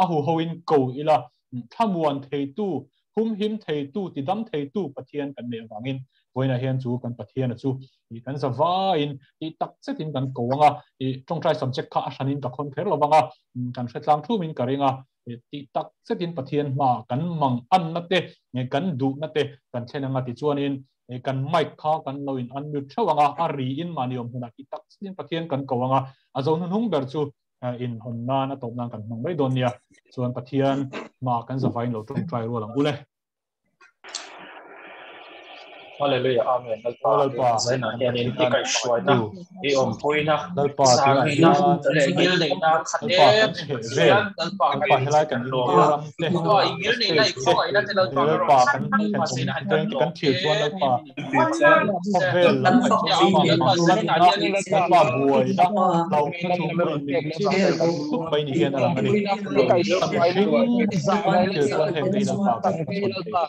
ahu hoin ko ila thamuan theitu hum him theitu tidam theitu pathian kan ne wangin voina hian chu kan pathian chu I kan zawa in I tak chetin kan kowanga I tong trai subject kha ashanin ka khon pher lawanga kan hretlang thu min karinga ti tak chetin pathian ma kan mang an na te nge kan du na te kan thenanga ti chuanin kan mic kha kan loin unmute thawanga ari in maniom huna ti tak chetin pathian kan kowanga azon hun hung ber chu in honna na top nang kan mang mai don nia chuan pathian ma kan zawa in lo tong trai ro lang ule Hallelujah, Amen. Lalpa, Zaina hianin ikai shuaina I ompuina Lalpa sarina legil neina khadem sian lalpa kan helai kan Inkhâwm te igil neina ikhawai na te lalpa lalpa kan masina han kan kan thil chuan lalpa vel lalpa buai da lau na chu mai min chi tu pai ni hian ala ngani thil chuan he te lalpa kan chuan lalpa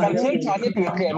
kan thil chani pi kem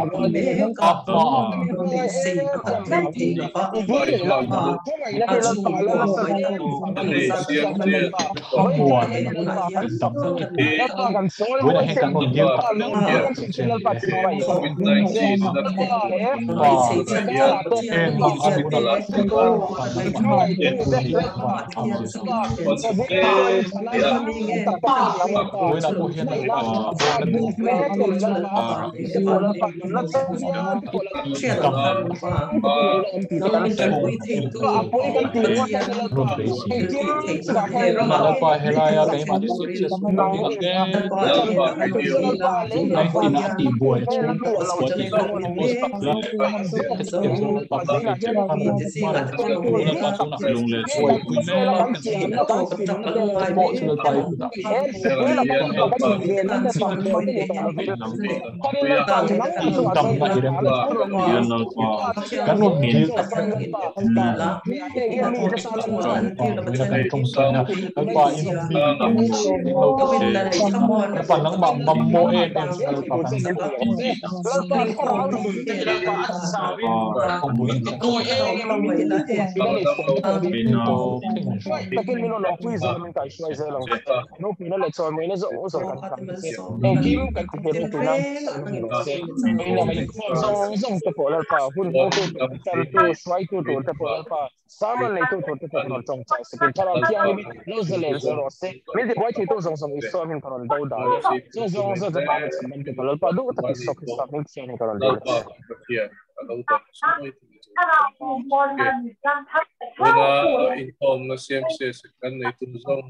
Inkhawm na CMCS kan na ito zong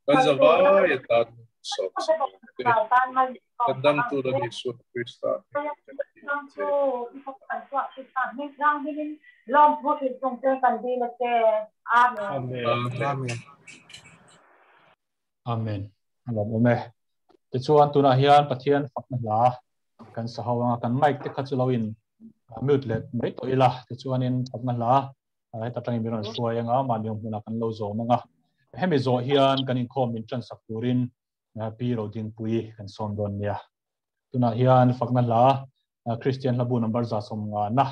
kan zawa ya Ṭantu sok kadam tu da Mizo Krista Amen. Amen. Te chuan tuna hian pathian fakna kan sahawanga kan mic te khatulawin mute let mai to ila te chuanin fakna la ai ta tangin biron suayanga maniom huna kan lo zo manga hemi zo hian kan Inkhawm min tran sakurin pi Rodingpuii kan som don nia tuna hian fakna la Christian labu number za som nga na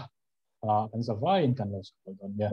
kan zawain kan lo sakol don nia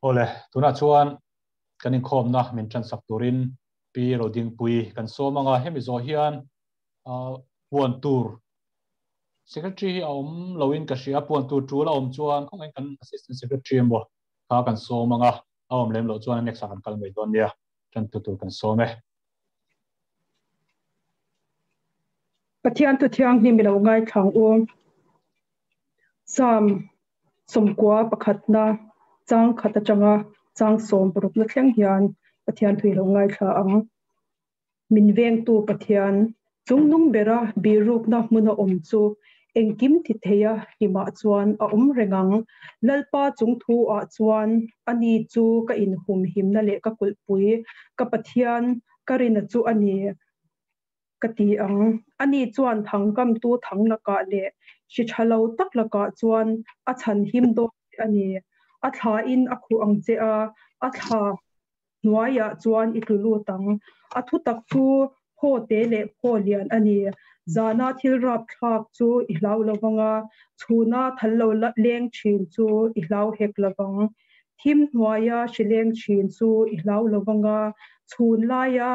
Ole, tuna chuan kan Inkhawm na min tran sak turin pi Rodingpuii kan somanga Mizo hian puan tur secretary om loin ka sia puan tur chu la om chuan khong kan assistant secretary mo ka kan somanga om lem lo chuan next kan kal mai don nia Ṭantu tur kan some Pathian tu thiang ni milo ngai thang sam somkwa pakhatna chang khata changa chang som produk na thleng hian Pathian thui lo ngai tha ang min veng tu Pathian chungnung bera biruk na muna chu engkim thi theya hima chuan a rengang lalpa chungthu a chuan ani chu ka Inkhawm himna le ka kulpui ka Pathian ka rina chu ani kati ang ani chuan thangkam tu thanglaka le shi thalo taklaka chuan a chan him do ani a thla in a khu ang che a thla nuaya chuan itlulu tang a thu tak chu pho te le pho lian ani zana thil rap thak chu ihlau lawanga chhuna thallo leng thin chu ihlau hek lawang thim nuaya shileng thin chu ihlau lawanga chhun laya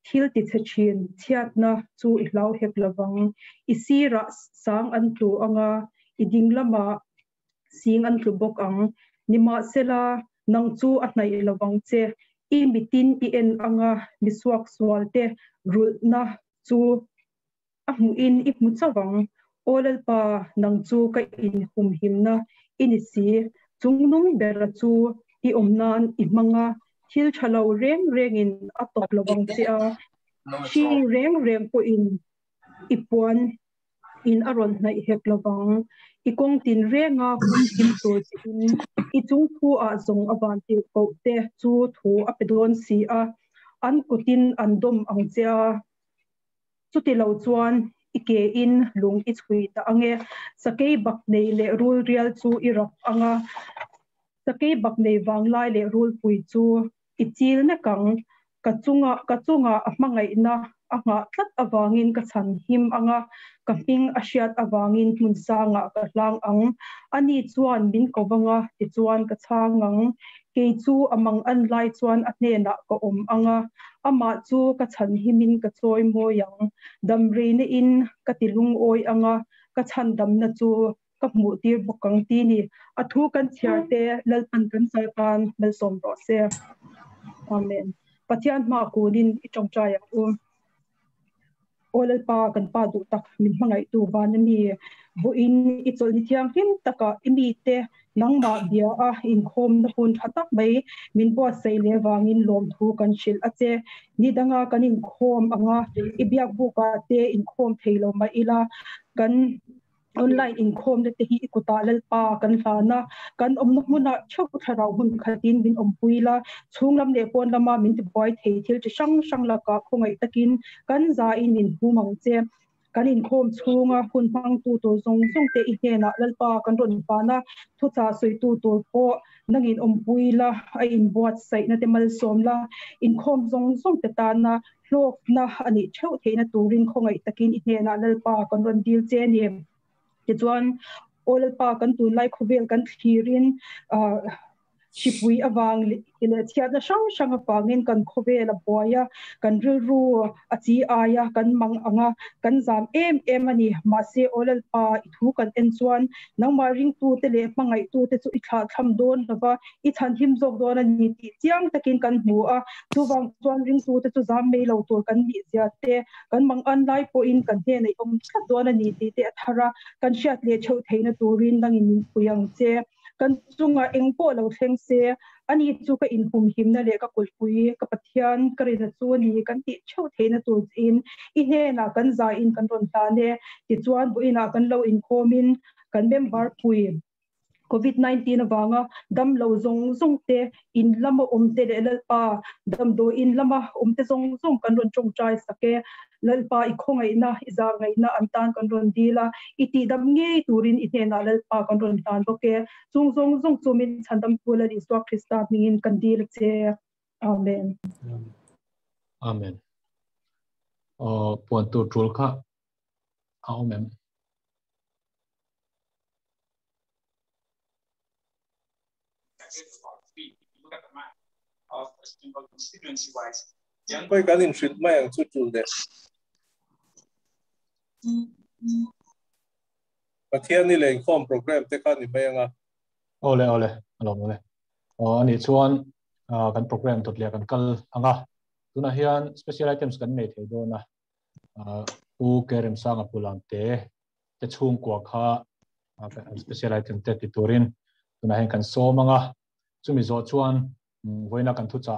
thil ti thachin chiatna chu ihlau hek lawang isira sang an tu anga iding lama sing an tu bok ang nima sela nang chu a hnai lawang che I mitin I en anga miswak swalte rulna chu amu in ipmu chawang olal pa nang chu ka Inkhawm himna inisi chungnung bera chu I omnan imanga thil thalo reng in atop lawang che shi reng po in ipuan in aron hnai hek lawang ikong tin renga him to in ichung thu a zong awan ti ko te chu thu apedon si an kutin andom ang cha chuti lo chuan ike in lung ichui ta ange sakei bak nei le rul rial chu irap anga sakei bak nei wanglai le rul pui chu ichil na kang kachunga amangai na anga tlat awangin ka chan him anga kaping asiat awangin munsanga ka hlang ang ani chuan min kawanga ti chuan ka changang ke chu amang an lai chuan atnena ka anga ama chu ka chan himin ka choi moyang damre ne in ka tilung oi anga ka chan dam na chu ka mu tir bukang ti ni athu kan chiarte lalpan kan sarkan mal som ro se amen pathian ma kunin itong chaya olal pa kan pa du tak min mangai tu ban ni bu in ichol ni thiang him taka imi te nangma bia a Inkhawm na hun thatak mai min bo sei le wangin lom thu kan shil ache ni danga kan Inkhawm anga ibyak bu ka te Inkhawm theilo ma ila kan online Inkhawm le te hi ikuta lalpa kan hlana kan omna huna chau tharau hun khatin bin ompuila chunglam le pon lama min ti boy thei thil chi sang la ka khongai takin kan za in min humang che kan Inkhawm chunga hun hang tu to zong te i hena lalpa kan ron pa na thu cha soi tu to po nangin ompuila ai in buat sai na te mal somla Inkhawm zong te ta na hlok na ani chau theina turin khongai takin i hena lalpa kan ron dil che ni chuan olal pa kan tu lai khovel kan thirin chipui awang ile chiat na sang pangin kan khovela boya kan ru achi aya kan mang anga kan zam em ani ma se olal pa ithu kan en chuan nangma ring tu te le mangai tu te chu i tha tham don lova i than him jok don ani ti chiang takin kan mu a chuwang chuan ring tu te chu zam me lo tur kan ni zia te kan mang an lai po in kan he nei om thla don ani ti te thara kan shat le chho theina turin nangin puyang che kan chunga engpo lo thleng se ani chu ka Inkhawm himna le ka kulpui ka pathian karina chu ni kan ti chho theina tur in i he na kan za in kan ron ta ne ti chuan bu ina kan lo Inkhawm in kan member pui COVID-19 awanga dam lo zong te in lama omte le lalpa dam do in lama omte zong kan ron chong chai sake lalpa i khongai na iza ngai na antan kan ron dila iti dam nge turin i hena lalpa kan ron tan boke zong chumin chandam pula di swa Krista mingin kan dil che amen amen puan tu trul kha amen Koi kan in shit mai ang chu chu de Pathianni le Inkhawm program te kan ni mai anga ole alom ole ani chuan kan program tot le kan kal anga tuna hian special items kan nei thei do na K Remsanga Pulamte te chung kwa kha special item te ti turin tuna hian kan so manga chumi zo chuan voina kan thu cha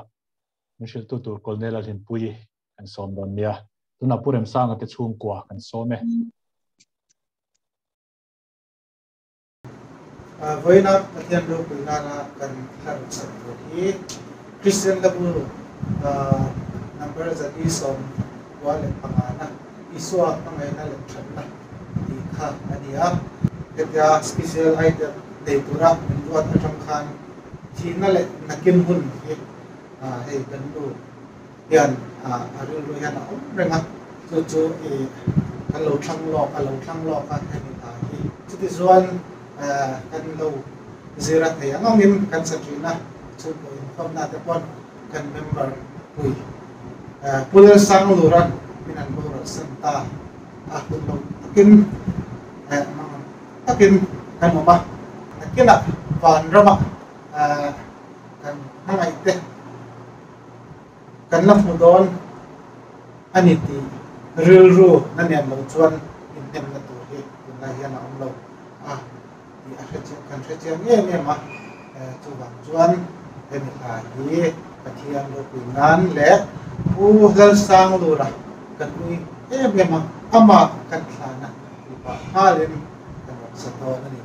Thuhriltu tur kolne Lalhlimpuii kan som don nia tuna K Remsanga te chung kwa kan so me voina Pathian ro kulna kan har sat hi Christian labu number za i som wale pangana iswa pangai na le thana di kha adia ketia special item de pura duat atam khan thina le nakin hun he he kan du yan aru lu yan om renga chu e kan lo thang lo ka he hi chu ti zuan kan lo zira the angin kan satrina chu ko Inkhawm na te pon kan member pui pulal sang luran pinan bora santa kun lo akin kan mama akina van rama kan hangai te kan lam mudon aniti rilru nanian lo chuan in tem na tu he na hian om lo di akhachi kan khachi nge ma chu bang chuan en ha hi Pathian ro pinan le pulal sang lura kan ui ma ama kan thana pa halin kan sa to ani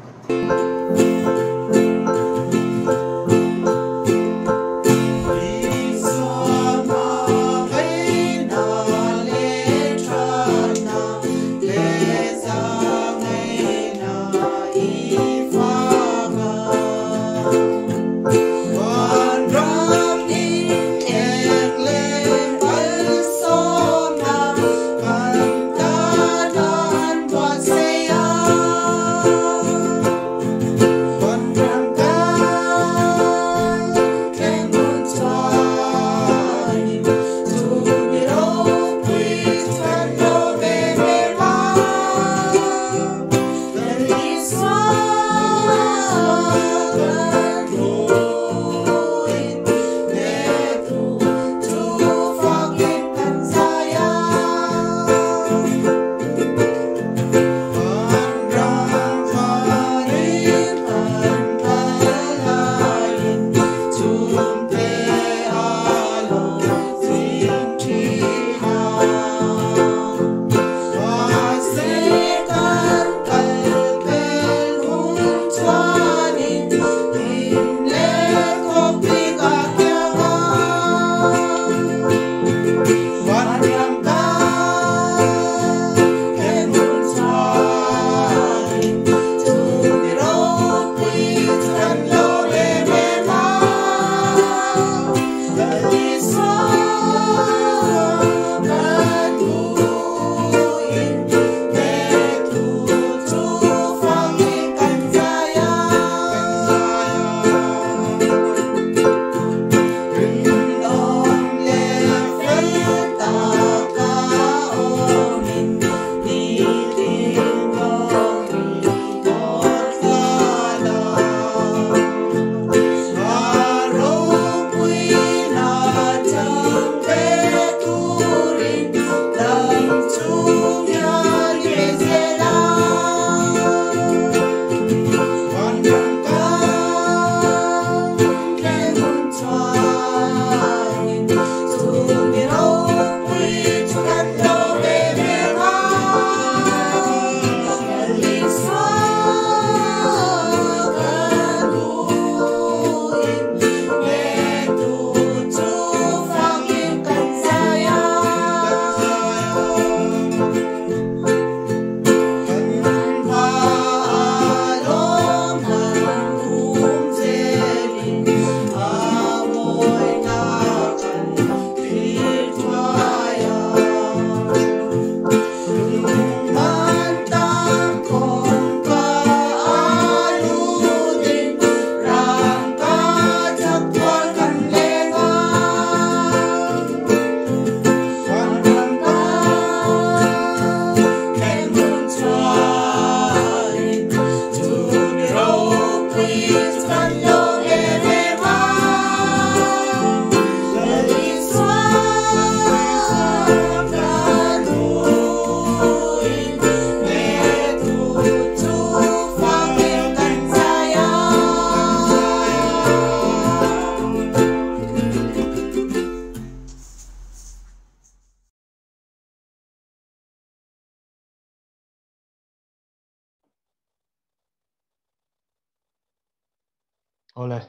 ole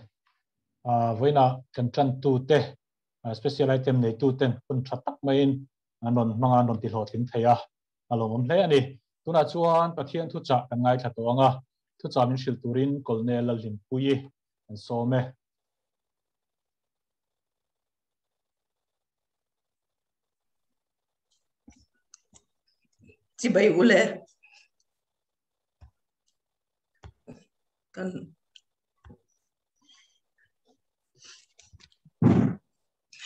với na kan Ṭantu te special item nei tu ten kun thatak main anon manga non ti hlo thing theya alom hle ani tuna chuan pathian thu cha kan ngai tha tonga thu cha min shil turin kolne Lalhlimpuii an some chỉ bay ule kan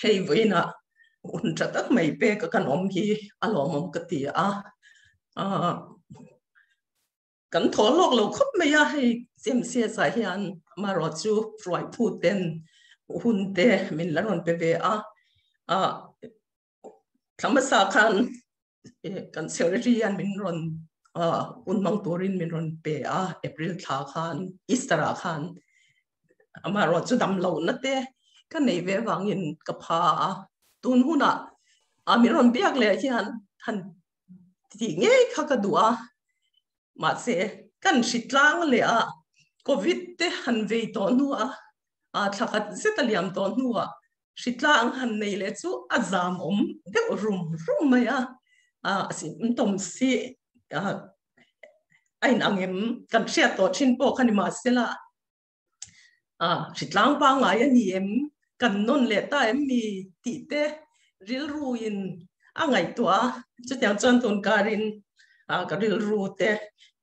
hey với na un thatak mai pe ka kan hi alom ka ti kan tholok lo khop me ya hay CMCS hian maro chu Hruaitu ten hunte min laron pe ve thamasa khan kan secretary an min ron unmang turin min ron pe April tha khan Easter khan amaro chu dam lo na te kan nei ve wangin ka pha tun huna min ron biak le hian han ti nge kha ka dua mà sẽ cần xịt lang lệ Covid te han về tòn nua thắc rất là liam tòn nua xịt lang han này lệ chú azam đeo rum mày xin tom si anh anh em cần xe tổ trên bộ khăn mà sẽ là xịt lang ba ngày anh em cần non lệ ta em mi tị te real ruin ngày tua chút tiếng chân tôn karin cái real rute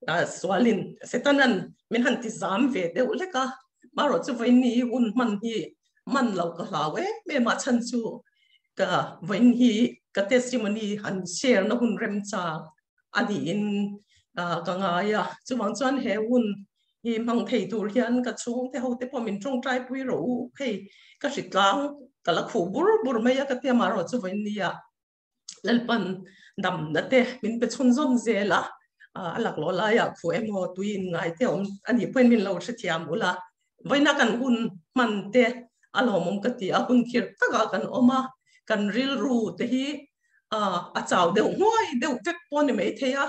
swalin setanan min han ti zam ve de uleka maro chu vaini un man lo ka hlawe me ma chan chu ka vain hi ka testimony han share na hun remcha ani in ka nga ya chu wang chuan he un hi mang thei tur hian ka chung te ho te po min trong trai pui ro hei ka sitlang ka la khu bur me ya ka te maro chu vaini ya lalpan dam na te min pe chun zom zela alak lo la ya khu emo tuin ngai te ani point min lo se thiam ula voina kan hun man te alomom ka ti a hun khir taka kan oma kan ril ru te hi a chaw deu hoi deu vek pon ni mai theya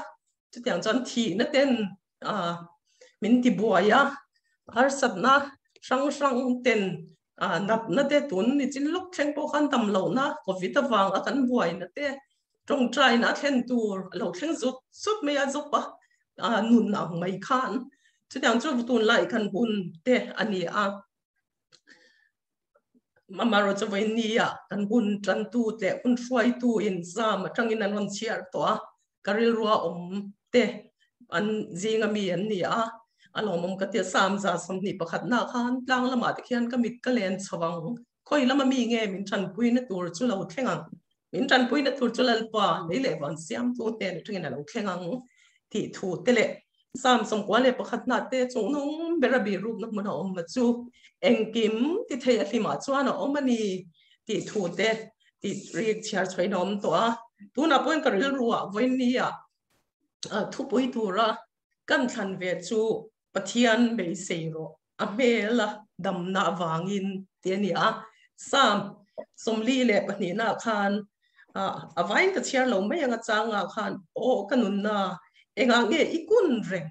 chu tiang chan thi na ten min ti buaya har satna sang ten nap na te tun ni chin lok thleng po khan tam lo na Covid awang a kan buai na te trong trai na then tur lo thleng zut me a zop nun ang mai khan chu tiang chu tun lai kan hun te ani mamaro chu vai ni kan hun Ṭantu te hun Hruaitu in zam atangin an ron chiar to karil ruwa te an zinga mi an ni alomom ka te sam za som ni pakhat na khan tlang lama te khian ka mit ka len chawang khoi lama mi nge min Ṭanpuii na tur chu lo thlengang min Ṭanpuii na tur chu lalpa nei le wan siam tu te ni thingin lo thlengang ti thu te le sam som kwa le pakhat na te chung nong berabi rup na mana ma chu engkim ti thei a hlima chuan omani ti thu te ti riek chiar chhoi nom to tu na point karil ruwa voini thu pui tura kan than ve chu pathian be seiro a mela damna wangin te ni sam somli le pani na khan avain ka chiar lo mai anga changa khan kanun na enga nge ikun reng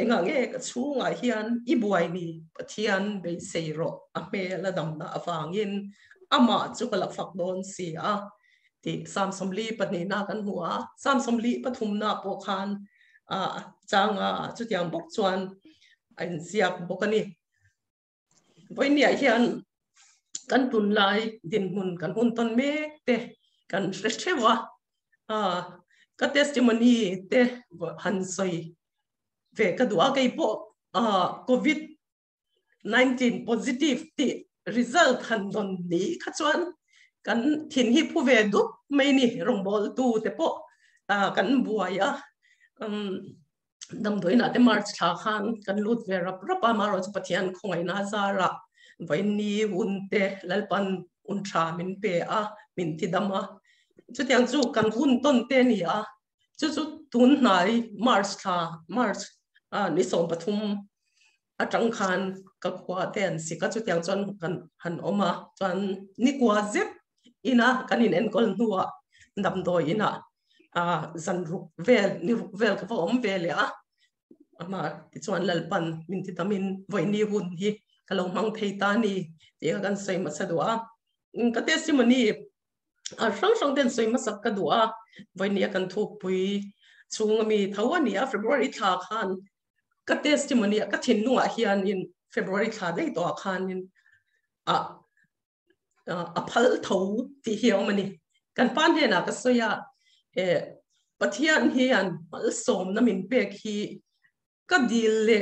enga nge ka chunga hian ibuai ni pathian be seiro a mela damna awangin ama chu kala fak don si ti sam somli pani na kan huwa sam somli pathum na po khan changa chu tiang bok chuan an siap bokani voinia hian kan tun lai din mun kan hun ton me te kan rechewa ka testimony te han soi ve ka dua kai po Covid 19 positive ti result han don ni kha chuan kan thin hi phu ve du mai ni rongbol tu te po kan buaya dam doina te march tha khan kan lut ve rap maro pathian khongai na zara vaini unte lalpan untra min pe min ti dama chu tiang chu kan hun ton te ni chu tun nai march ni som pathum atang khan ka khwa ten si ka chu tiang chon kan han oma chan ni kwa zep ina kanin en kol nuwa dam do ina zan ruk vel ka vom vel ama ti chuan lalpan min ti tamin voini hun hi kalau mang Pathianni dia kan soi masa doa ka testimony sang den soi masa ka doa voinia kan Thuhriltu chungami thawani February tha khan ka testimony ka thinnuwa hian in February tha dei to khan in a phal tho ti hiamani kan pan hena ka soya Pathian hian mal som na min pek hi ka dil le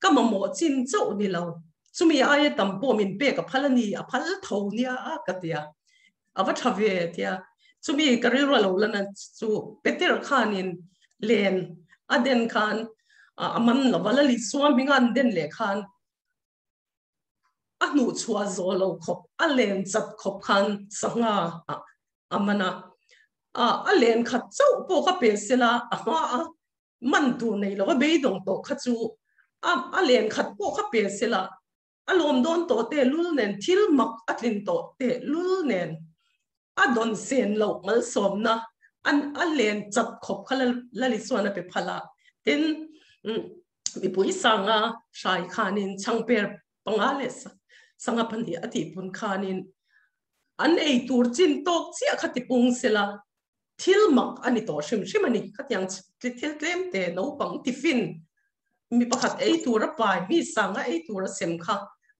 ka mamo chin chau ni lo chumi ai tampo min pek ka phalani a phal tho nia ka tia awa thave tia chumi karil ro lo lana chu peter khan in len aden khan aman lawala li swam bingan den le khan anu chua zolo khop alen chat khop khan sanga amana alen khat chau po ka pe sela man tu nei lo be dong to khachu alen khat po ka pe sela alom don to te lul nen thil mak atlin to te lul nen adon sen lo mal somna alen chat khop khala lali suana pe phala ten Mipuii sanga shai khanin changper pangales sanga pani ati pun khanin an ei tur chin tok chia khati pung sela thil mak ani to shim ani khatyang thil tlem te no pang tiffin mi pakhat ei tur pai mi sanga ei tur sem kha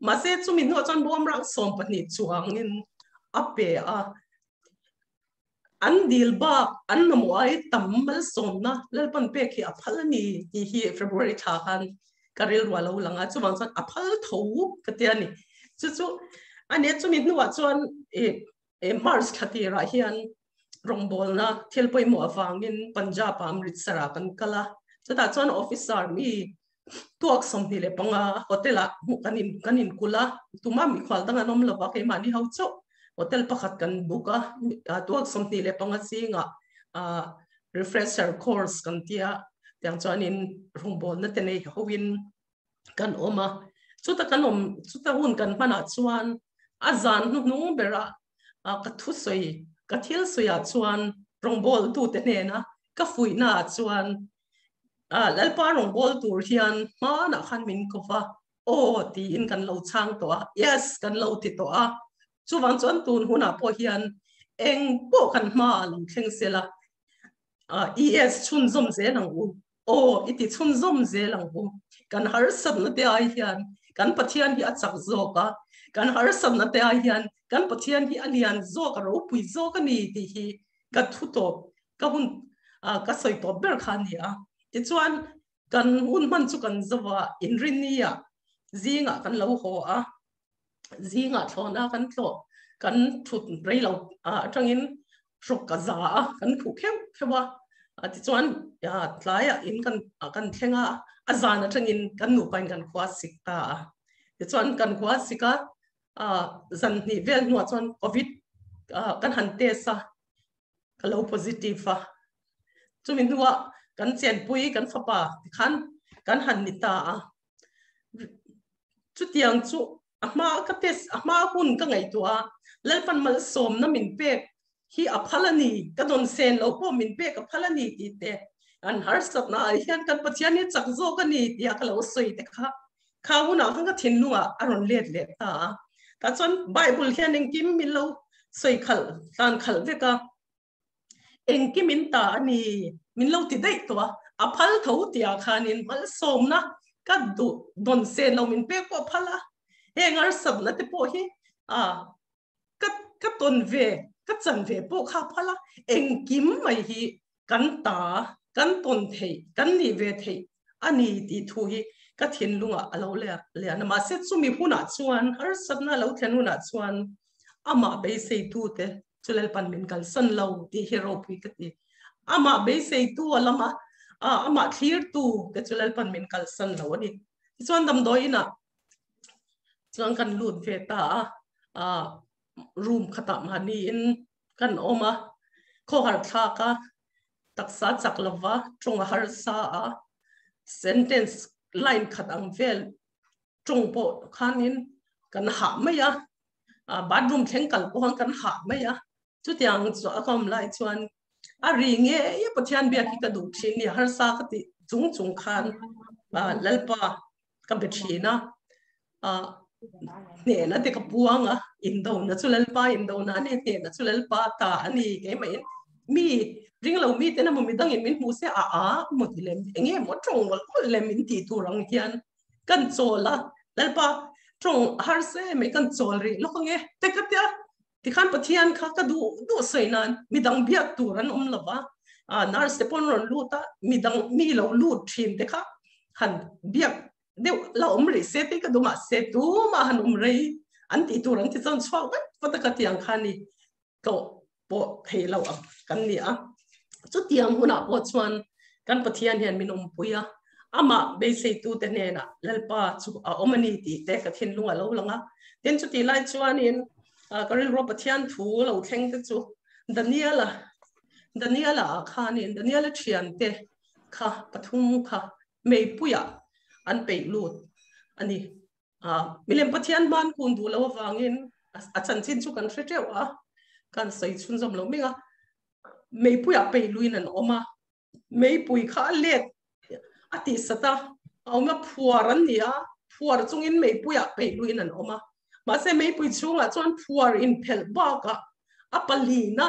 ma se chumi no chan bom rang som pani chuangin ape an dil ba an namoi tammal somna lalpan pe khi aphalani hi February tha khan karil walo langa chuwang chan aphal tho katiani chu ane chumi nuwa chuan March khatira hian rongbol na thelpoi mo awangin Punjab Amritsar kan kala chuta chuan officer mi tuak somni le panga hotela kanin kula tuma mi khwal danga nom lova ke mani hau cho hotel pakhat kan buka tuak somni le panga singa refresher course kan tia tiang chuan in rongbol na tenei howin kan oma chuta hun kan mana chuan azan nu bera ka thu soi ka thil soya chuan rongbol tu te ne na ka fuina chuan lalpa rongbol tur hian ma na khan min kowa ti in kan lo chang to yes kan lo ti to chuwang chuan tun huna po hian eng po kan ma lo thleng sela es chun zom ze lang u iti chun zom ze lang u kan har sat na te ai hian kan pathian hi achak zoka kan har sat na te ai hian kan pathian hi alian zo ka ro pui zo ka ni ti hi ka thu to ka hun ka soi to ber khan hi ti chuan kan hun man chu kan zawa in rinia zinga kan lo ho zinga thona kan tlo kan thut rei lo atangin rok ka za kan khu khewa ti chuan tlaya in kan thlenga azana atangin kan nu pain kan khwa sikta ti chuan kan khwa sika zan ni vel nu chuan covid kan han te sa kalo positive chumin nuwa kan chen pui kan fapa khan kan han ni ta chu tiang chu ama ka tes ama hun ka ngai tua lalpan mal som na min pek hi aphalani ka don sen lo po min pek aphalani ti te an har sat na hian kan Pathianni chak zo ka ni tia ka lo soi te kha huna khang ka thin nuwa aron let ta chon Bible hian eng kim min lo soi khal tan khal veka eng kim min ta ani min lo ti dei to aphal tho tia khanin mal som na ka don sen lo min pek ko phala hengar sab na te po hi ka ton ve ka chan ve po kha phala eng kim mai hi kan ta kan ton thei kan ni ve thei ani ti thu hi ka thin lunga alo le na ma se chumi huna chuan har sab na lo thlen huna chuan ama be sei tu te chulel pan min kal san lo ti hero pui ka ti ama be sei tu alama ama clear tu ke chulel pan min kal san lo ani chuan dam doina chuan kan lut ve ta room khata mani in kan oma kho har thaka taksa chaklava tonga har sa sentence line khatang vel tong po khanin kan ha maya bathroom thengkal po kan ha maya chu tiang chu akom lai chuan ringe ya pathian bia ki ka du thin ni har sa ka ti chung khan lalpa ka bethina nè na te kapuang indo na chulalpa indo na ne te na chulalpa ta ani ke mai mi ring lo mi te na mo mi dang in min mu se mo ti lem enge mo trong mo lem in ti tu rang hian kan chola lalpa trong har se me kan chol ri lo nge te ka tia ti khan pathian kha ka du sainan mi dang biak tu ran lawa nar se pon ron lu ta mi lo lu thin te kha han biak de la ri se te ka du ma se tu ma han ri an ti tu ran ti chon chwa wa ta ka tiang khani ko po he lo kan ni chu tiang huna po chuan kan pathian hian min puia ama be se tu te ne na lalpa chu omani ti te ka thin lunga lo langa ten chu ti lai chuan in karil ro pathian thu lo theng te chu Daniela khan in Daniela thian te kha pathum kha mei puya an pe lut ani milem pathian man kun du lo wangin chan chin chu kan hretewa kan sei chun zom lo minga mei puya pe luin an oma mei pui kha let ati sata oma phuaran nia phuar chungin mei puya pe luin an oma ma se mei pui chunga chuan phuar in phel ba ka apalina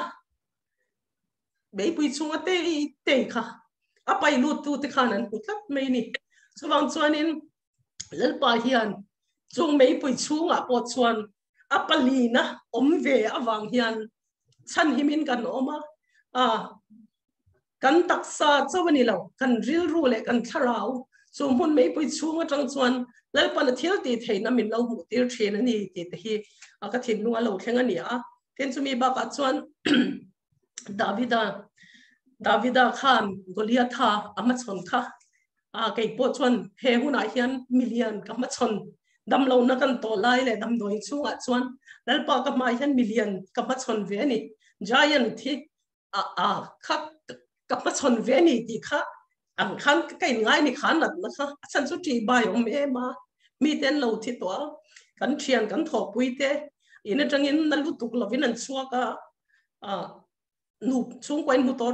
mei pui chunga te kha apai lut tu te khanan putlap mei ni chuwang chuan in lalpa hian chung mei pui chunga po chuan apalina omve awang hian chan himin kan oma kan taksa chawani lo kan ril ru le kan tharau chung hun mei pui chunga tang chuan lalpa na thil ti theina min lo mu tir thin ani ti te hi ka thin lunga lo thlenga ni ten chumi ba ka chuan Davida khan Goliatha amachon kha kai po chuan he huna hian million ka machon dam lo na kan to lai le dam doi chunga chuan lalpa ka ma hian million ka machon ve ni giant thi kha ka machon ve ni ti kha ang khan kai ngai ni khan na kha chan chu ti ba yom me ma mi ten lo thi to kan thian kan tho pui te ina tangin na lu tuk lovin an chuaka nu chung quanh mu to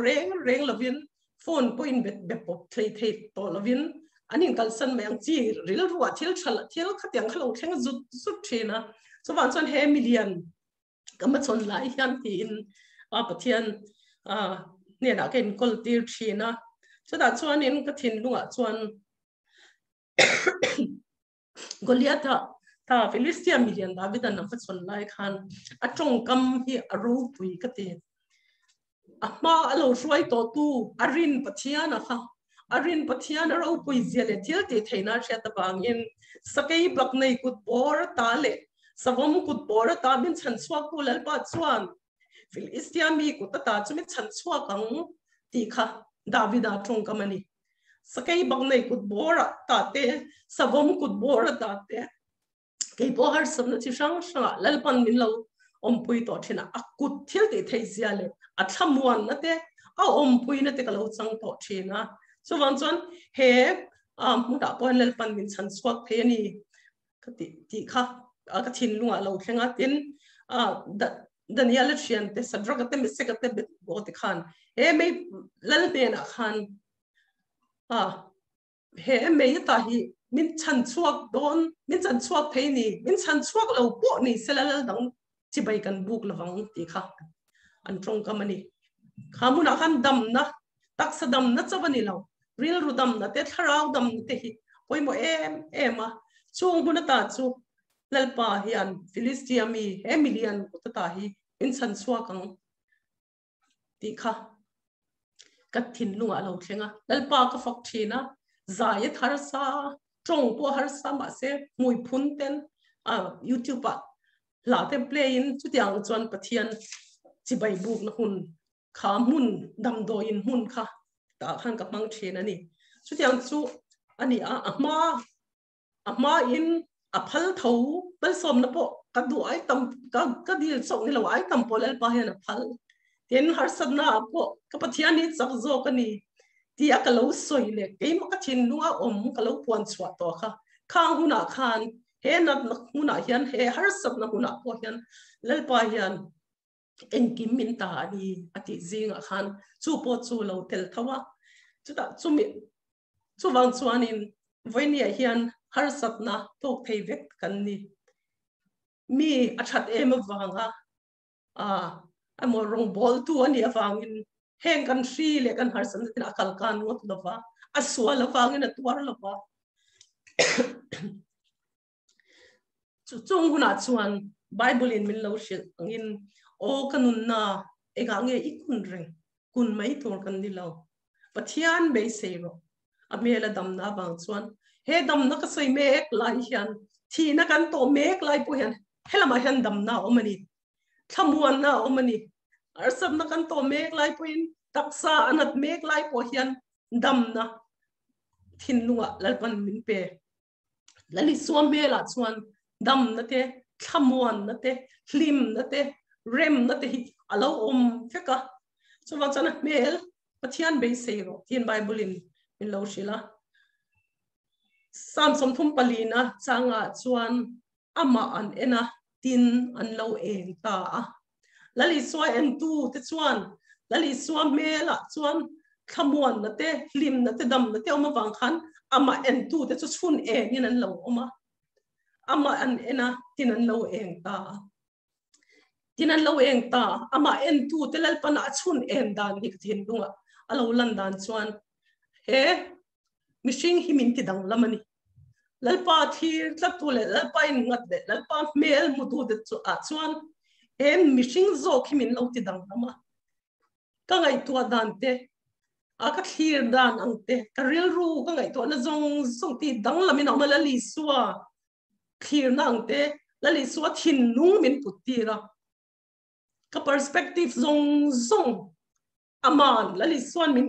reng lovin phone point bet pop thei to lovin anin kalsan meng chi ril ruwa thil khatyang khalo theng zut thina so wan chon he million kama chon lai hian ti in pathian ne na ken kol tir thina chada chuan in ka thin lunga chuan Goliatha ta Philistia million David an chon lai khan atong kam hi aru pui ka ti ma alo ruai to tu arin pathiana kha arin pathiana ro pui zele thil te theina theta bangin sakai blak nei kut por ta le savom kut por ta min chan chwa ku lal pa chuan Philistia mi kut ta chumi chan chwa kang ti kha Davida tong kamani sakai bak nei kut bor ta te savom kut bor ta te ke bo har samna chi sang lal pan min lo pui to thina akut thil te thei ziale athamuan na te pui na te kalo chang to thina so wan chon he muda pon lal pan min chan swak the ni ti kha ka thin lunga lo thlenga tin Daniela thian te sadra te mi se ka te bo te khan he me lal te na khan he me ta hi min chan chuak don min chan chuak the ni min chan chuak lo po ni selal dang chi bai kan buk lawang ti kha an trong kamani khamuna khan dam na taksa dam na chawani lo ril ru dam na te tharau dam te hi poimo ema chung buna ta chu lalpa hian Philistia mi million ta hi in chan chuak ang ti kha ka thin lunga lo thlenga lalpa ka fok thina zai tharsa trong po harsa ma se mui phun ten YouTube la te play in chu tiang chuan pathian chi bai buk na hun kha mun dam do in mun kha ta khan ka mang thena ni chu tiang chu ani ama in aphal tho bal som na po ka du ai tam ka dil chok ni lo ai tam po lal pa hian aphal ten har sabna po ka pathian ni chak zo ka ni ti akalo soi le ke ma ka thin lunga kalo puan chwa to kha huna khan he nat na huna hian he har sabna huna po hian lal pa hian engkim min ta ni ati zinga khan chu po chu lo tel thawa chuta chumi chu wang chuan in voinia hian har satna tok thei vek kan ni mi achat em awanga amor rong bol tu ani awangin heng kan hri le kan har san tin akal kan ngot lova aswa lawangin atwar lova chung huna chuan Bible in min lo shil angin o kanun na egange ikun reng kun mai tur kan ni lo pathian be seiro amela dam na bang chuan he dam na ka sei mek lai hian thi na kan to mek lai pu hian helama hian dam na omani thamuan na omani arsam na kan to mek lai pu in taksa anat mek lai po hian dam na thin lunga lalpan min pe lali suam mela chuan dam na te thamuan na te hlim na te rem na te alo feka chuwa chana mel pathian be seiro tin Bible in lo shila sam som thum palina changa chuan ama an ena tin an lo eng ta lali swa en tu te chuan lali swa mela chuan thamuan na te hlim na te dam na te oma wang khan ama en tu te chu chhun e ni an lo oma ama an ena tin an lo eng ta tinan lo eng ta ama en tu te lal pana chhun en dan ni thin lunga alo lan dan chuan he mishing himin ti dang lamani lalpa thir tlatu le lalpa in ngat de lalpa mel mutu de chu a chuan em mishing zo himin lo ti dang lama ka ngai tu dan te a ka thir dan ang te ka ril ru ka ngai to na zong ti dang lamin ama la li suwa thir nang te la li suwa thin nung min putira ka perspective zong aman lali swan min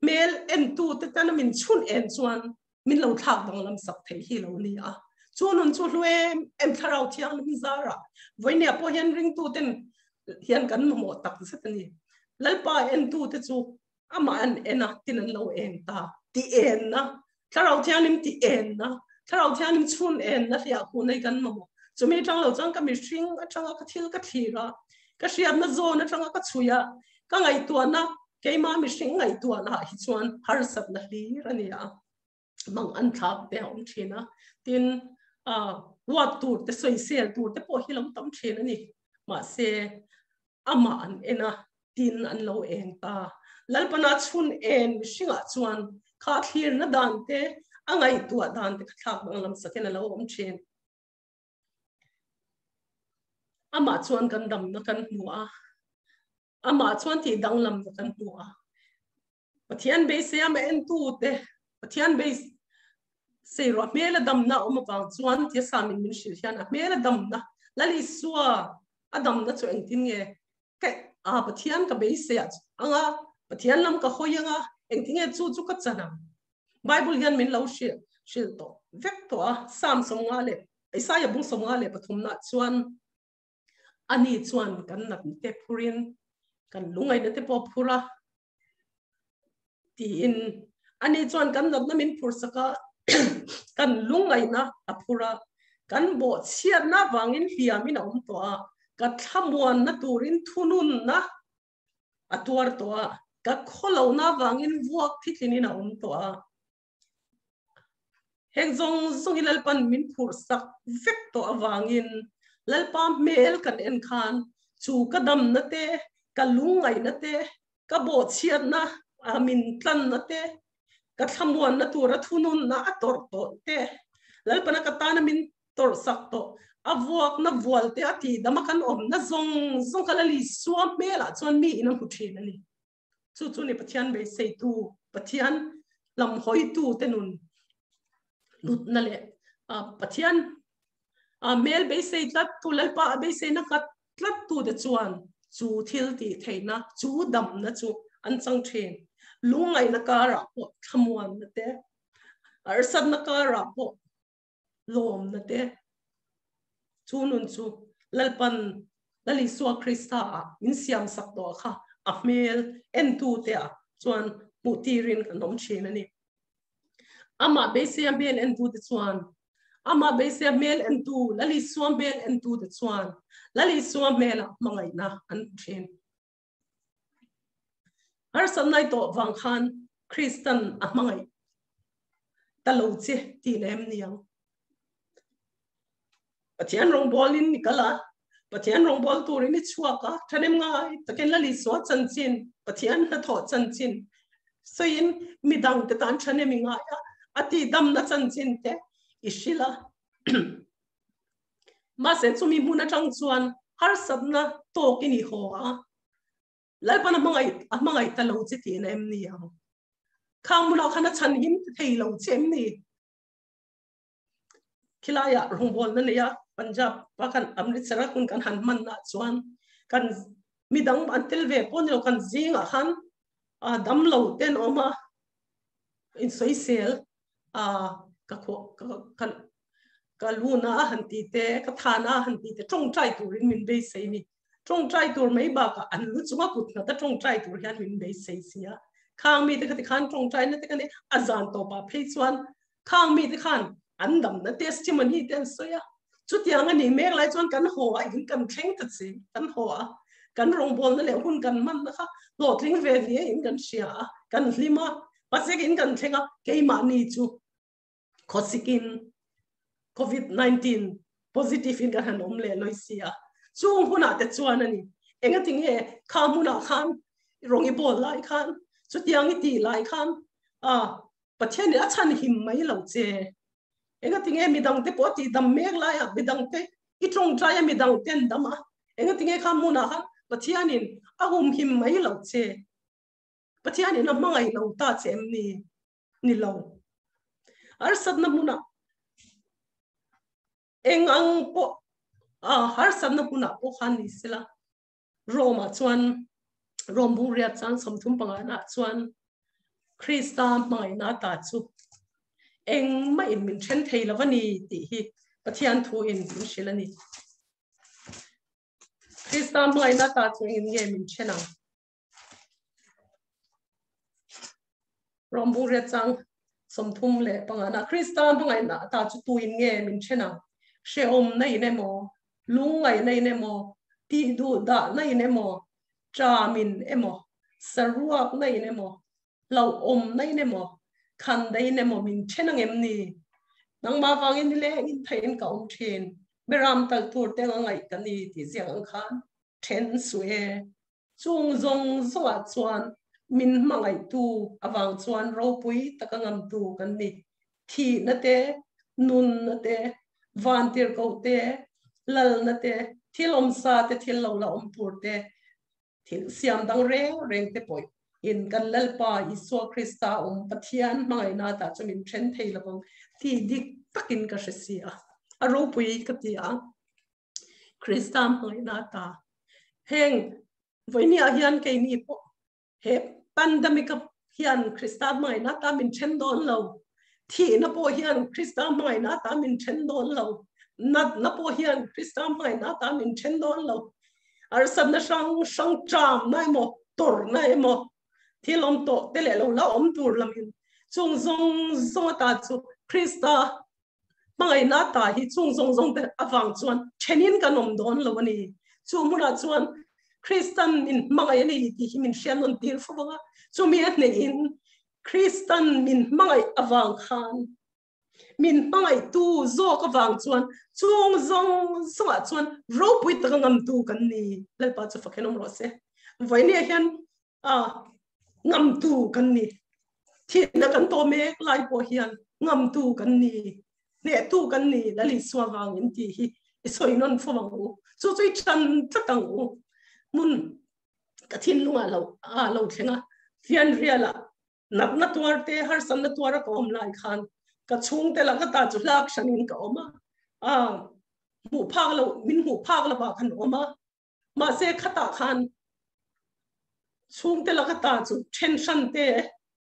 mel en tu te tan min chun en chuan min lo thak dang lam sak thei hi lo ni a chunun chu hlue em tharau thiang min zara voinia po hian ring tu ten hian kan mo tak setani lalpa en tu te chu ama an ena tin an lo en ta ti en na tharau thiang nim ti en na tharau thiang nim chun en na ria khu nei kan mo chumi tang lo chang ka mi hring atanga ka thil ka thira ka hriat na zo na tanga ka chuya ka ngai tu na keima mi hring ngai tu na hi chuan har sat na hlir ania mang an thak te om thina tin wat tur te soi sel tur te po hilam tam thina ni ma se ama an ena tin an lo eng ta lalpana chhun en hringa chuan kha thlir na dan te angai tu dan te thak bang lam sakena lo om thin ama chuan kan dam na kan hua ama chuan ti danglam na kan hua pathian be se ama en tu te pathian be se ro mela dam na oma wang chuan ti samin min shil hian a mela dam na lali suwa adam na chu eng tin nge ke a pathian ka be se anga pathian lam ka hoyanga eng tin nge chu ka chana Bible hian min lo shil to vek to a sam som nga le Isaiah bung som nga le pathum na chuan ani chuan kan nat te phurin kan lungai na te po phura ti in ani chuan kan nat na min phur saka kan lungai na aphura kan bo chiat na wangin hiamin om to a ka thamuan na turin thunun na atuar to a ka kholo na wangin vuak thitinin a om to a heng zong ilal pan min phur sak vek to awangin lalpa mel kan en khan chu ka dam na te ka lungai na te ka bo chiat na amin tlan na te ka thamuan na tura thunun na ator to te lalpana ka ta na min tor sak to avuak na vual te ati dama kan om na zong kalali suam mela chuan mi ina huthin ani chu ni pathian be sei tu pathian lam hoi tu tenun lut na le pathian mel be sei tlat tu lalpa be sei na kat tlat tu de chuan chu thil ti theina chu dam na chu an chang thin lungai na kara po thamuan na te arsat na kara po lom na te chunun chu lalpan lali suwa krista min siam sak to kha amel en tu te a chuan mutirin kanom thin ani ama be sei mel en tu de chuan ama be se mel en tu lali suam mel en tu de chuan lali suam mela mangai na an thin har san nai to wang khan Christian a mangai ta lo che ti lem niang Pathian rong bolin nikala Pathian rong bol turin ni chuaka thanem ngai taken la li so chan chin Pathian na tho chan chin so in midang te tan thanem ngai ati dam na chan chin te ishila ma se chumi muna chang chuan har sabna to kini ho a lai pana mangai ta lo chi ti na em ni ang khang mula khana chan him thei lo chem ni khilaya rong bol na ya Punjab pakan Amritsar kun kan han man na chuan kan midang antel ve pon lo kan zinga han dam lo ten oma in soisel kan kaluna han ti te ka thana han ti te tong trai turin min be sei ni tong trai tur mai ba ka an lu chunga kut na ta tong trai tur hian min be sei sia khang mi te khan tong trai na te kan azan to pa phei chuan khang mi te khan an dam na testimony ten soya chút tiếng anh em lại chọn cắn hồ anh cần khéng thật gì cắn hồ cắn rong bồn nó lại hun cắn mặn nữa lọt lính về thì anh cần xia cần lima bác sĩ anh cần khéng cái mà ni chú có skin COVID-19 positive in cần ông lệ nói xia chú hun à tết chuan anh em cái tiếng hè kham hun à kham rong i bồn lại kham chút tiếng anh ti lại kham Pathianni đã chăn him mấy lâu chế enga tinge midang te poti dam mek la ya midang te itrong try midang ten dama enga tinge khamuna ha Pathianni ahum him mai lo che Pathianni na mangai lo ta chem ni lo ar sadna muna engang po har sadna muna po khan ni sila Roma chuan rombu ria chan somthum pangana chuan Krista mai na ta chu eng ma in min chen thei lawani ti hi pathian thu in min shilani Krista mai na ta chu in nge min chena rombu re chang somthum le pangana Krista mai na ta chu tu in nge min chena she om nei ne mo lungai nei ne mo ti du da nei ne mo cha min emo saruak nei ne mo lau om nei ne mo khăn đây nè một mình trên anh em nè nang ma vang in le in thấy in cầu trên beram tal tur te ngai kan ni ti ziang khan ten suye chung zong zwa chuan min mangai tu awang chuan ro pui takangam tu kan ni thi na te nun na te van tir ko te lal na te thilom sa te thil lo la om tur te thil siam dang reng te poi in kan lalpa Isua Krista Pathian mai na ta chumin thren thei lawang ti dik takin ka hresia aro pui ka tia Krista mai na ta heng voinia hian ke ni po he pandemic hian Krista mai na ta min chen don lo thi na po hian Krista mai na ta min chen don lo nat na po hian Krista mai na ta min chen don lo ar sam na sang tram nai mo tor nai mo thilom to te le lo la om tur lamin chung zong ta chu Krista mai na ta hi chung zong te awang chuan thenin kanom don lo ani chu muna chuan Kristan in mangai ni ti hi min sian non tir fawanga chu mi at ne in Kristan min mangai awang khan min mangai tu zo ka wang chuan chung zong chuan ro pui ta ngam tu kan ni lalpa chu fakhenom ro se voini hian ngam tu kan ni thi na kan to me lai po hian ngam tu kan ni ne tu kan ni lali swawang in ti hi soinon fawang chu chui chan tatang mun ka thin lunga lo thenga fian riala nak na tuarte har san na tuara ko om lai khan ka chung te la ka ta chu lak shanin ka oma mu phak lo min mu phak la ba khan oma ma se khata khan chung te la ka ta chu tension te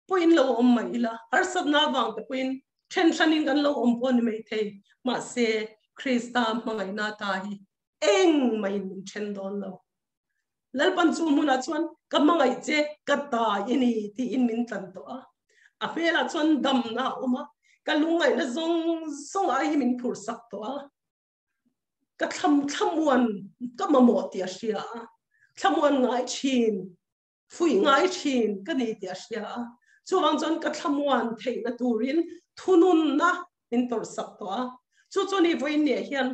poin lo om mai la har sab na wang te poin tension in kan lo om pon mai the ma se Krista mangai na ta hi eng mai min chen don lo lalpan chu muna chuan ka mangai che ka ta ini ti in min tan to a phela chuan dam na oma ka lungai na zong ai min phur sak to ka thamuan ka mamo ti asia thamuan ngai chin fui ngai chin ka ni ti asia chuang chon ka thamuan thei na turin thunun na in tor sak to a chu ni voi ne hian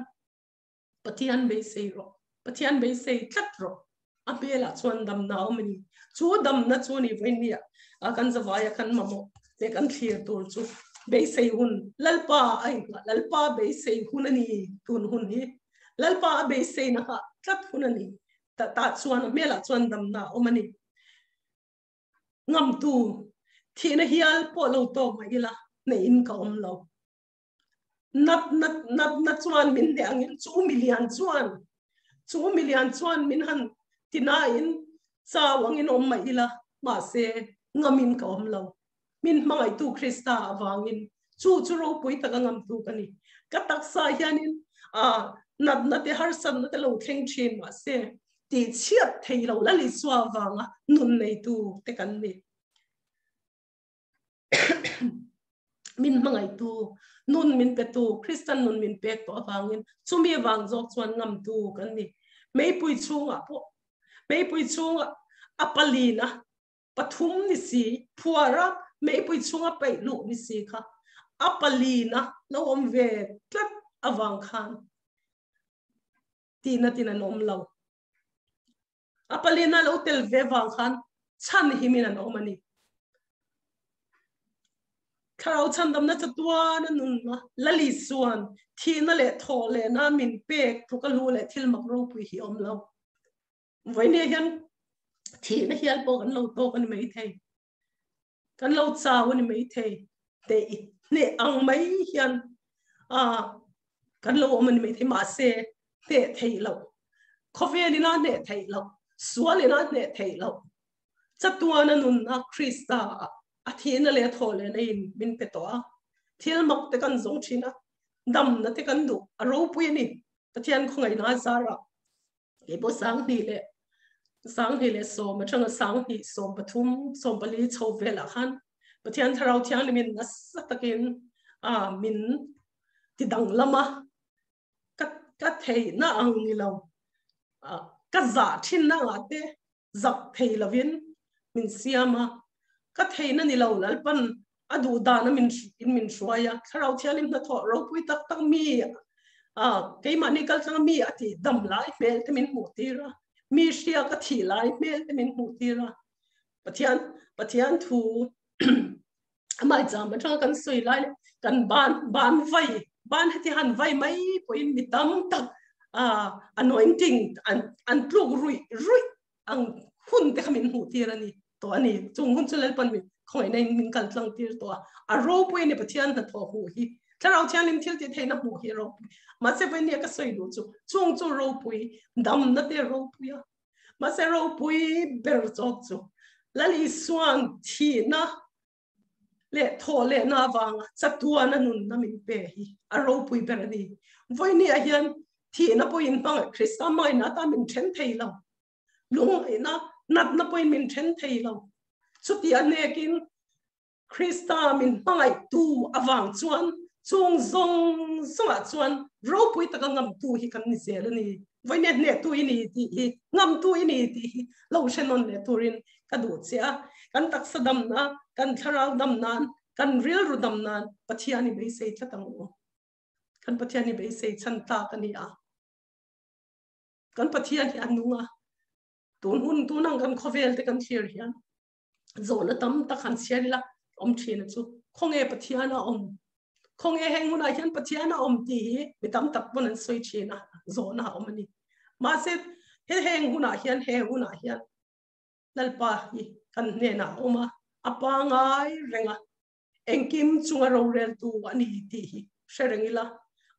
Pathian be sei ro Pathian be sei tlat ro a bela chuan dam na mani chu dam na chu ni voi ne a kan zawaya kan mamo te kan thlir tur chu be sei hun lalpa be sei hun ani tun hun hi lalpa be sei na ha tlat hun ani ta chuan mela chuan dam na omani ngam tu thina hial po lo to mai la nei Inkhawm lo nat chuan min de angin 2 million chuan min han tina in sa wangin om mai la ma se ngam Inkhawm lo min mangai tu Krista awangin chu ro pui ta ngam tu kani ka taksa hianin nat te har san na te lo thleng thin ma se ti chiat thei lo la li swa wanga nun nei tu te kan ni min mangai tu nun min pe tu Christian nun min pe to awangin chumi awang jok chuan ngam tu kan ni meipui chunga po meipui chunga apalina pathum ni si phuara meipui chunga pe lu ni si kha apalina lo om ve tlat awang khan tina nom lo apalina lo tel ve wang khan chan himina no mani khao chan dam na chatwa na nun ma lali suan thina le thole na min pek thukalu le thil mak ro pui hi om lo voine hian thina hial po kan lo to kan mai thei kan lo chaw ni mai thei te ne ang mai hian kan lo om ni mai thei ma se te thei lo khofe ni na ne thei lo sual ni na ne thei lo chatwa na nun na Krista athina le thole na in min pe to thil mak te kan zong thina dam na te kan du aro pui ni Pathian khongai na zara e bo sang ni le so ma changa sang ni som pathum som pali chho vela khan Pathian tharau thiang ni min nas takin min ti dang lama ka thei na ang ni lo ka za thin na ate zak thei lovin min siama ka thei na ni lo lalpan adu da na min shwaya tharau thialim na tho ro pui tak mi ke mani kal tang mi ati dam lai mel te min mutira mi shia ka thi lai mel te min mutira Pathian thu amai jam ba kan soi lai kan ban ban hati han vai mai poin mitam tak anointing an plug rui ang hun te khamin mutira ni to ani chung hun chulal pan mi khoi nei min kal tlang tir to a ro pui ni Pathian na tho hu hi tharau thialim thil ti theina mu hi ro ma se ven ni ka soi lu chung ro pui dam na te ro pui ma se ro pui ber chok chu lali suan thi na le tho le na wang chatua na nun na min pe hi a ro pui ber ni voi ni a hian thi na pui in pang Krista mai na ta min then thei lo lung ina nat na point min then thei lo chuti anekin Krista min pangai tu awang chuan chung zonga chuan ro pui ta ngam tu hi kan ni zel ni voine ne tu ini ti ngam tu ini ti lo shenon ne turin ka du chia kan tak sadam na kan tharau dam nan kan real ru dam nan Pathiani be sei tlatang kan Pathiani be sei chan ta kani kan Pathiani anunga tun ang kan khovel te kan thir hian zona tam ta khan siarila om thina chu khonge Pathiana om khonge henguna hian Pathiana om ti mi tam tak bon an soi thina zona omani ma se henguna hian lalpa hi kan ne na oma apangai renga engkim chunga ro rel tu ani ti hi sherengila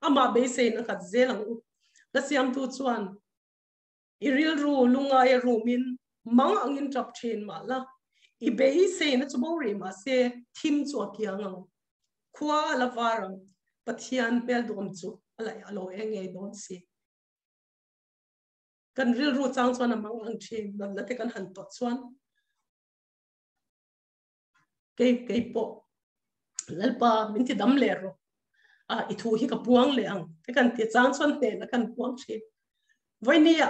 ama be se na khat zelang la siam tu chuan iril ru lunga ya rumin mang angin trap thin ma la i be se na chubori ma se thim chu akianga khwa la waram Pathian pel dom chu alai alo enge don si kan ril ru chang chuan mang ang thin nam na te kan han to chuan ke po lalpa min ti dam le ro i thu hi ka puang le ang te kan ti chang chuan te na kan puang thin voinia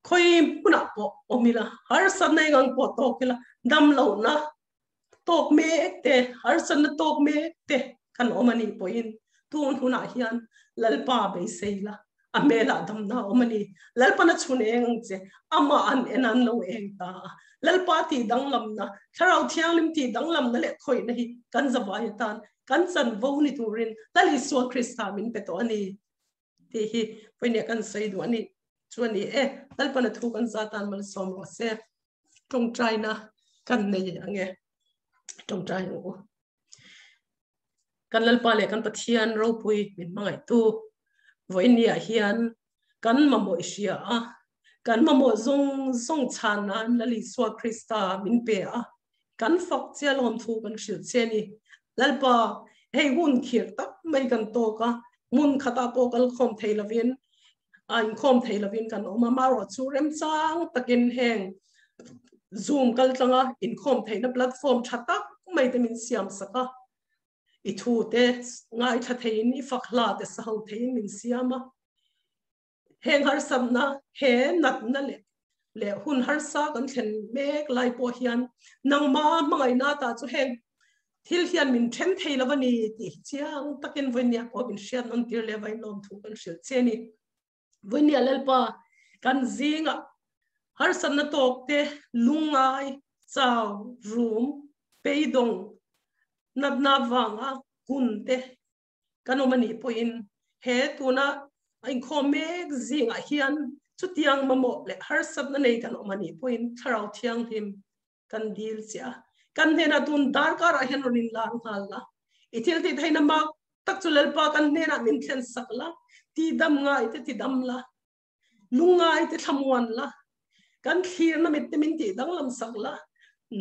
khoi puna po omila har san nei gang po to kila dam lo na tok me te harsan na tok me te kan omani poin tun huna hian lalpa be seila amela damna omani lalpa na chuneng che ama an enan lo engta lalpa ti danglam na tharau thiang lim ti danglam na le khoi na hi kan zawai tan kan san vo ni turin lali so krista min pe to ani ti hi poine kan sei du ani chuani lalpa na thu kan zatan mal som ro se tong china kan nei ange tong china kan lalpa le kan pathian ro pui min mangai tu voinia hian kan mamo isia kan mamo zong chana lali swa krista min pe kan fak chelom thu kan shil cheni lalpa hei hun khir tak mai kan to ka mun khata po kal khom theilavin Inkhawm theilavin kan oma maro chu remsang takin heng zoom kal tlanga Inkhawm theina platform thatak mai te min siam saka I thu te ngai tha thein I fakhla te saho thein min siama heng har samna he nat na le hun har sa kan thlen mek lai po hian nangma mangai na ta chu heng thil hian min them theilavani ti chiang takin voinia ko bin shiat non tir le vai nom thu kan shil cheni voinia lalpa kan zinga har samna tok te lungai chaw room peidong nadna wanga kunte kanomani poin he tuna Inkhawm mek zinga hian chutiang mamo le har sabna nei kanomani poin tharau thiang him kan dil sia kan nena tun dar kara hian ronin lang halna ithil ti thaina mak tak chulalpa kan nena min thlen sakla ti dam ngai te ti damla lungai te thamuan la kan thir na mit min ti danglam sakla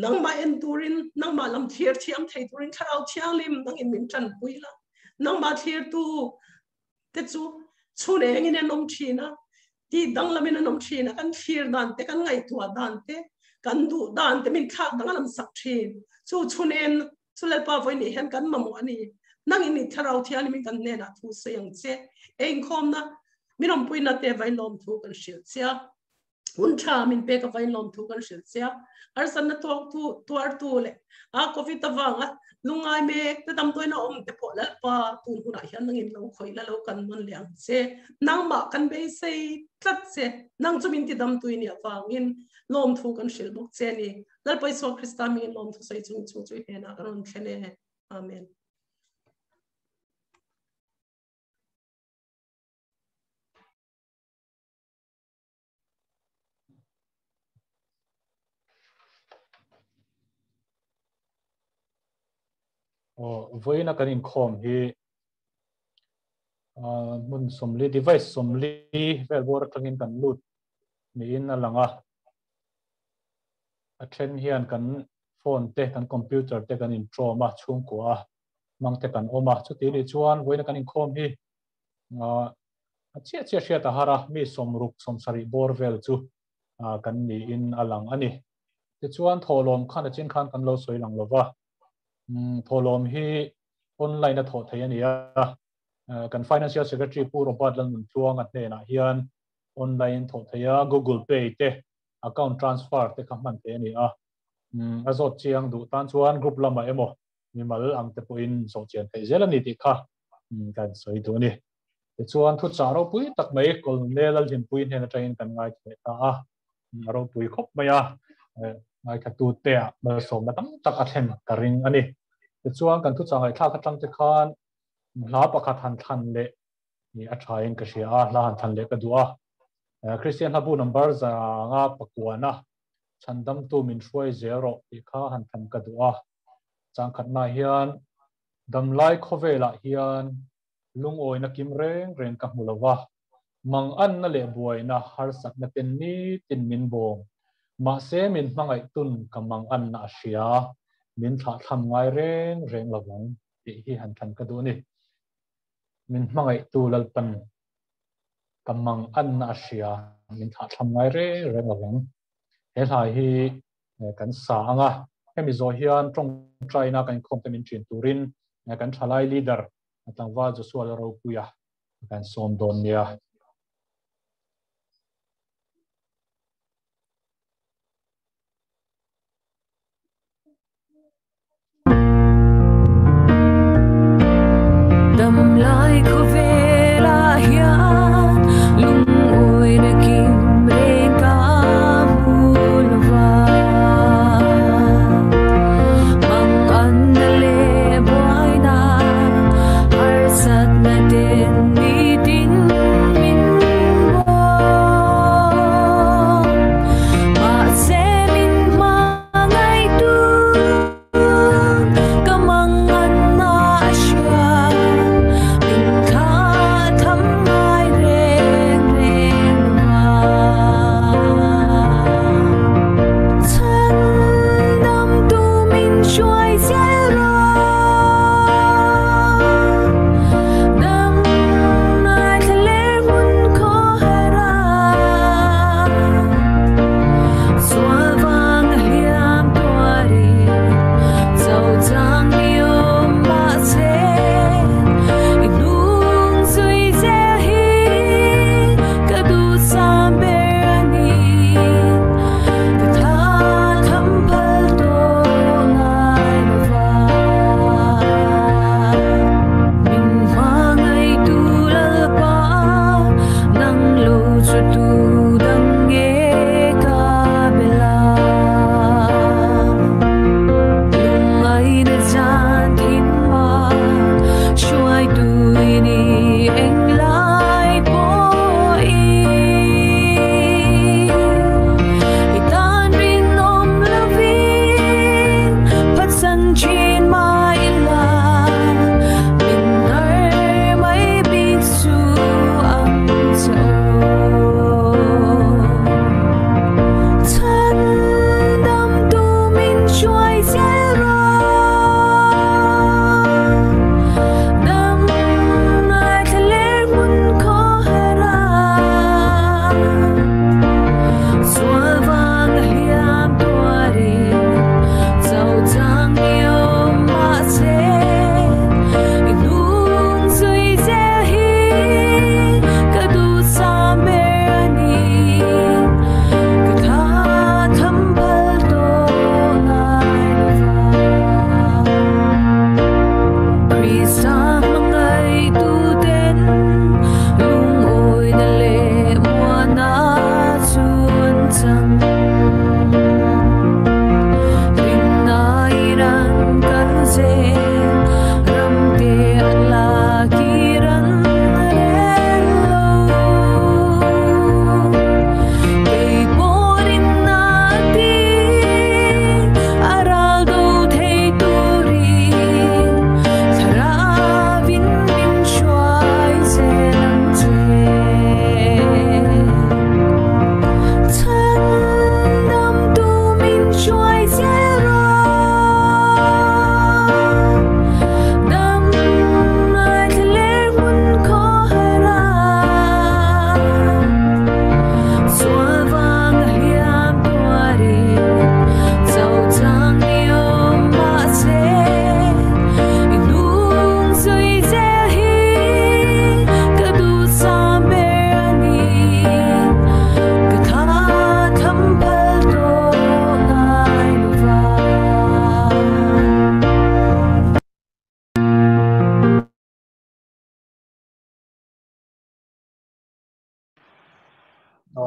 nangma enturin nangma lam thir thiam thei turin tharau thiang lim nang in min chan puila nangma thir tu te chu chune ngin nom thina ti danglam in nom thina kan thir dan te kan ngai tua dan te kan du dan te min thak danglam sak thin chu chunen chulalpa voini hen kan mamu ani nang in tharau thiang min kan nena thu seyang che Inkhawm na minom puina te vai lom thu kan shil sia uncha min pe ka vai lom thu kan shil sia arsan na tok tu tuar tu le covid tawanga lungai me te tam toina om te po lalpa tun huna hian nangin lo khoila lo kan mon liang che nangma kan be sei tlat che nang chumin ti dam tuini awangin lom thu kan shil bok che ni lalpa so krista mi lom thu sei chung chu chu hena kan thene amen voina kan Inkhawm hi mun somli device somli vel bor tlangin kan lut ni in alanga a then hian kan phone te kan computer te kan in trauma chung kwa mang te kan oma chuti ni chuan voina kan Inkhawm hi chia ta hara mi somruk somsari bor vel chu kan ni in alang ani te chuan tholom khan a chin khan kan lo soi lang lova tholom hi online a tho thei ania kan financial secretary puro badlan mun chuang at na hian online tho theia Google Pay te account transfer te khaman te ania azot chiang du tan chuan group lama emo mimal ang te poin so chian thei zelani ti kha kan soi tu ni te chuan thu charo pui tak mai kol ne Lalhlimpuii hena train kan ngai ta ro pui khop maya ngai kha tu te ma som na tam tak a then karing ani te chuan kan thu changai thla kha tlang te khan la pakhat han than le ni a thain ka sia la han than le ka duwa Christian habu number za nga pakwana chandam tu min hruai zero ti kha han than ka duwa chang khatna hian damlai khovela hian lungoi na kim reng ka hmulawa mang an na le buai na har sak na ten ni tin min bom ma se min mangai tun kamang an na sia min tha tham ngai reng lawang ti hi han than ka du ni min mangai tu lalpan kamang an na sia min tha tham ngai reng lawang he lai hi kan sa anga Mizo hian trong China kan khom te min thin turin kan thalai leader atangwa Joshua Thanglalropuia kan som don nia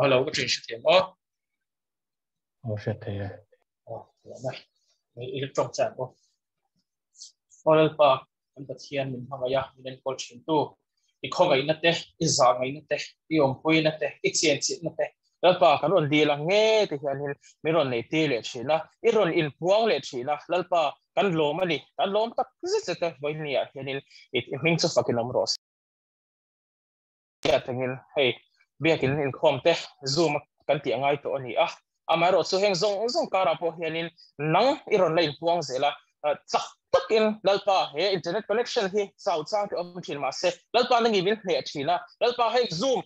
Hello, có chuyện sự thiện đó. Sẽ thế. Này, mình trong trạng đó. Hồi pa, anh Pathianni mình hàng ya, mình có chuyện tu. Inkhawm ngay nè, Inkhawm ngay nè, Rodingpuii nè, CMCS nè. Lalpa kan ron di lang nge ti hian hin miron nei ti le thina iron in puang le thina lalpa kan lom ani kan lom tak zet te voi nia hian hin it ming chu fakin amros ya tengin hey biakin Inkhawm te zoom kan ti angai to ani amaro chu heng zong kara po hian hin nang iron lein puang zela chak takin lalpa he internet connection hi sau chang om thin ma se lalpa nang ibin he thina lalpa he zoom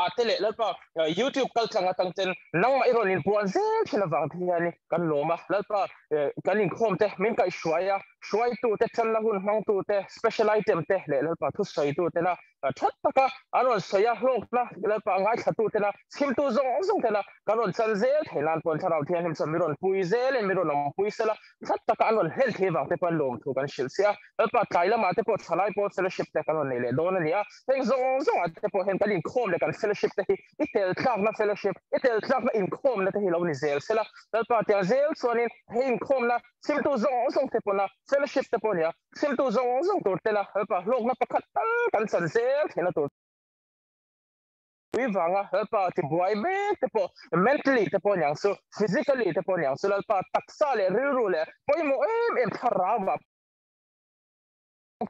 atele lalpa YouTube kalthanga tangten nang ma iron in puan zel thina wang thiani kan loma lalpa kan Inkhawm te min kai Hruaitu te chanla hun mang tu te special item te le lalpa Thuhriltu te na that taka aron soya hlong na lalpa ngai thatu te na sim tu zong te na karon chan zel thailan pon tharau thian him samiron pui zel en miron am pui sela that taka aron hel the wang te pan lom thu kan shil sia lalpa tlaila ma te po thalai po fellowship te karon nei le don ania heng zong te po hen kan Inkhawm le kan fellowship te hi itel tlak na fellowship itel tlak na Inkhawm na te hi lo ni zel sela lalpa tia zel sonin he Inkhawm na sim tu zong te po na fellowship te po nia sim tu zong tu te na lalpa lok na pakhat kan san zel thena tu wanga lalpa ti buai me te po mentally te po nyang su physically te po nyang su lalpa taksa le riru le poimo em tharawa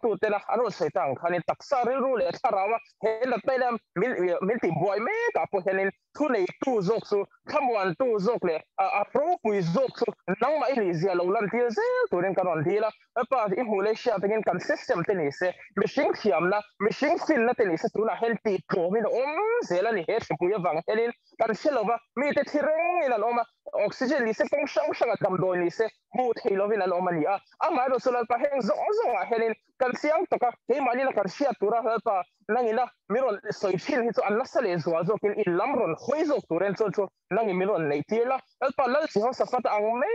tu te la anu seitang khani taksa riru le tharawa he la pela mil ti buai me ka po henin Thuhriltu zok su thamwan tu zok le Ṭantu zok su nang ma ili zia lo lan tir zel tu ren karon dila pa I Malaysia tengin kan system te ni se mishing thiam na mishing fin na te ni se tu na healthy to min zela ni he puya wang helin kan shelova mi te thireng ina loma oxygen ni se pong shang kam do ni se mu thelo vin aloma ni ama ro solar pa heng zong helin kan siang to ka he mani na kan sia tura pa nangina miron soichil hi chu an lasale zuwa zokin in lamron khoizok turen chu nangi miron nei tila alpa lal si ho safata ang me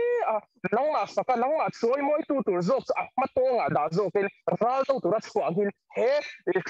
nangma saka nangma choi moi tu tur zok ma tonga da zokin ral to tura chhuangin he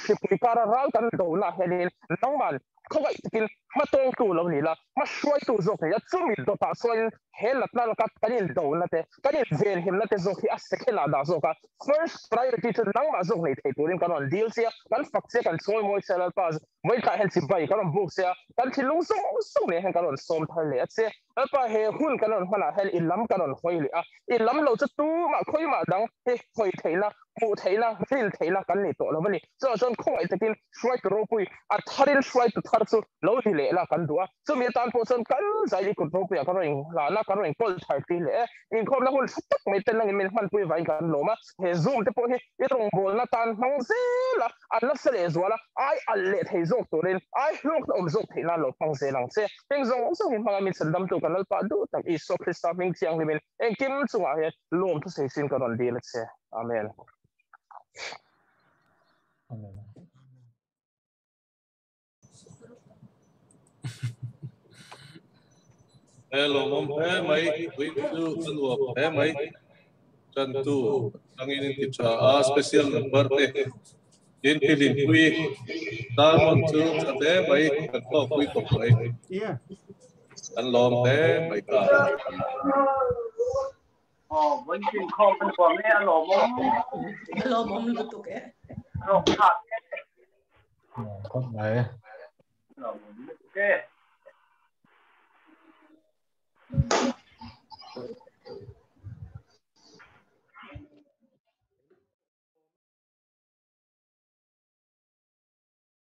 shipikara ral kan do na helin nangman khawai tikin ma tong tu lo ni la ma Hruaitu zok ya chumi do ta soin he latna ka kanin do na te kanin ven him na te zok hi asekela da zoka first priority to nangma zok nei thei turin kanon deal sia kan fakse kan kan soi moi sel pa moi ta hen si bai kan buk se kan thi lung sung ne hen kan som thar le che pa he hun kan hana hen ilam kan khoi le a ilam lo cha tu ma khoi ma dang he khoi theina pu theina fil theina kan ni to lo bani so jon khoi takin Hruaitu a tharin Hruaitu thar chu lo hi le la kan duwa so mi tan po son kan zai li ku Ropuia kan ring la na kan ring pol thar ti le Inkhawm na hun tak mai ten lang min man pui vai kan lo ma he zoom te po he itong bol na tan mang zela an la sele zwala ai alle thei zok turin ai lok om zok theina lo pang se lang se peng zong so hin hanga min sandam tu kan pa du tak i so Krista ming chiang limin en kim chunga he lom thu se sin kan di le che amen amen hello mom mai we do follow up mai Ṭantu angin kita special number te Lalhlimpuii Salmon chu te mai kan to pui to mai kan lom te mai ka vẫn chuyện không phân quản nghe lo mom lu tu ke lỗ thật có này lỗ cái